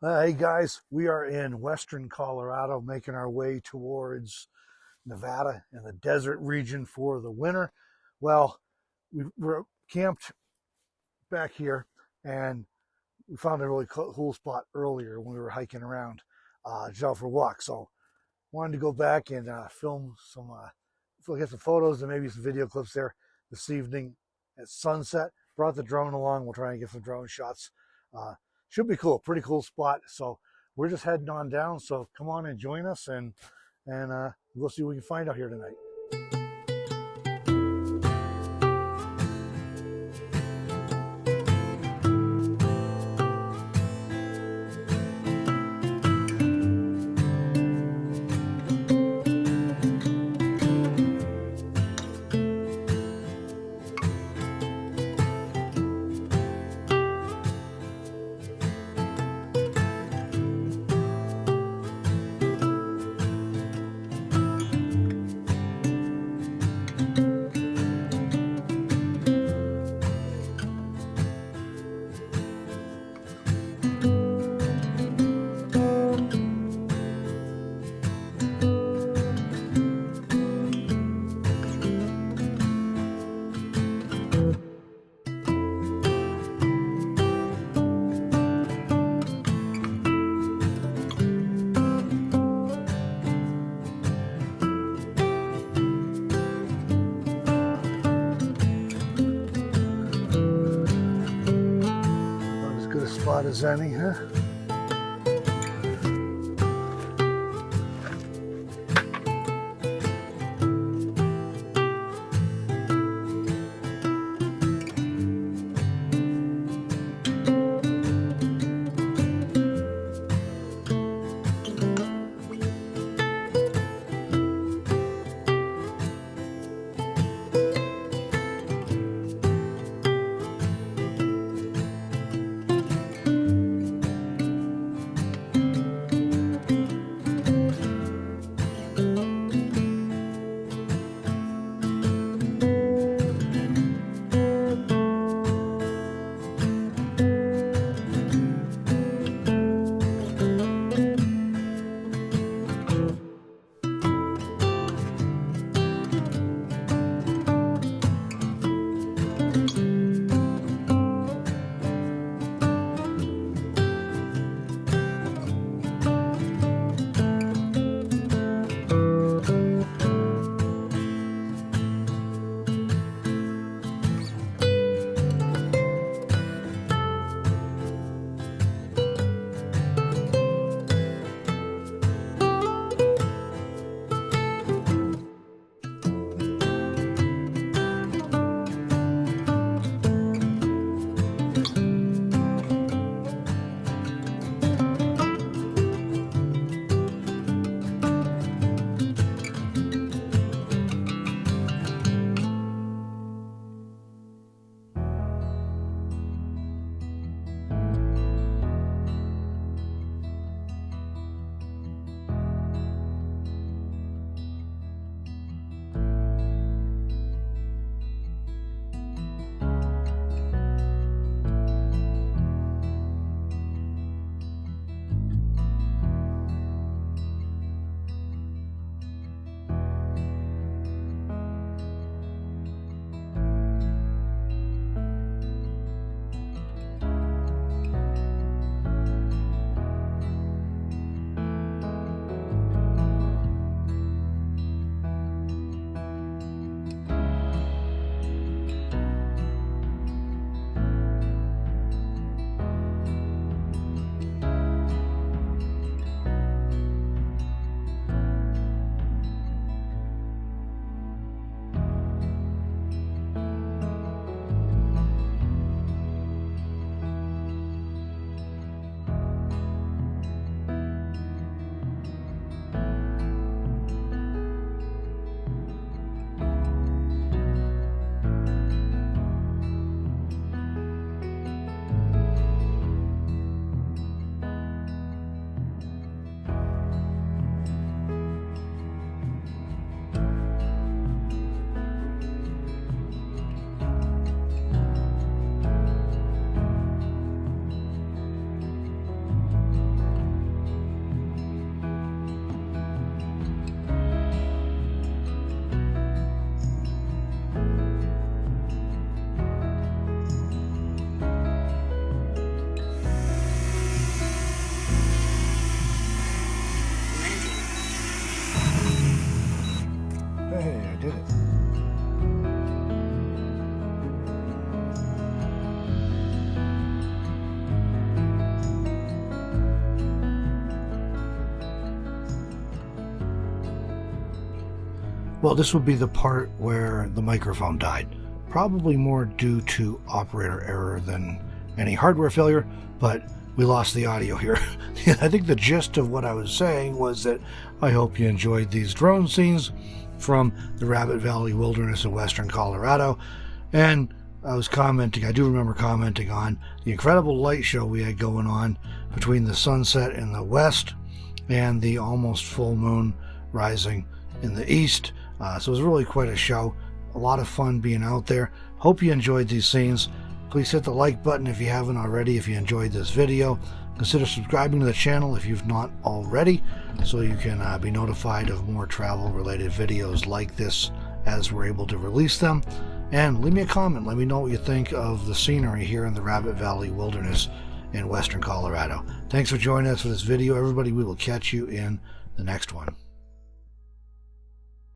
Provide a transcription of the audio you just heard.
Hey guys, we are in western Colorado making our way towards Nevada in the desert region for the winter. Well, we're camped back here and we found a really cool spot earlier when we were hiking around just out for a walk. So wanted to go back and film get some photos and maybe some video clips there this evening at sunset. Brought the drone along. We'll try and get some drone shots. Should be cool. Pretty cool spot. So we're just heading on down. So come on and join us, and we'll see what we can find out here tonight. Spot as any, huh? Well, this would be the part where the microphone died. Probably more due to operator error than any hardware failure, but we lost the audio here. I think the gist of what I was saying was that I hope you enjoyed these drone scenes from the Rabbit Valley Wilderness in western Colorado. And I was commenting, I do remember commenting on the incredible light show we had going on between the sunset in the west and the almost full moon rising in the east. So it was really quite a show. A lot of fun being out there. Hope you enjoyed these scenes. Please hit the like button if you haven't already. If you enjoyed this video, consider subscribing to the channel if you've not already, so you can be notified of more travel related videos like this as we're able to release them. And leave me a comment. Let me know what you think of the scenery here in the Rabbit Valley Wilderness in western Colorado. Thanks for joining us for this video, everybody. We will catch you in the next one.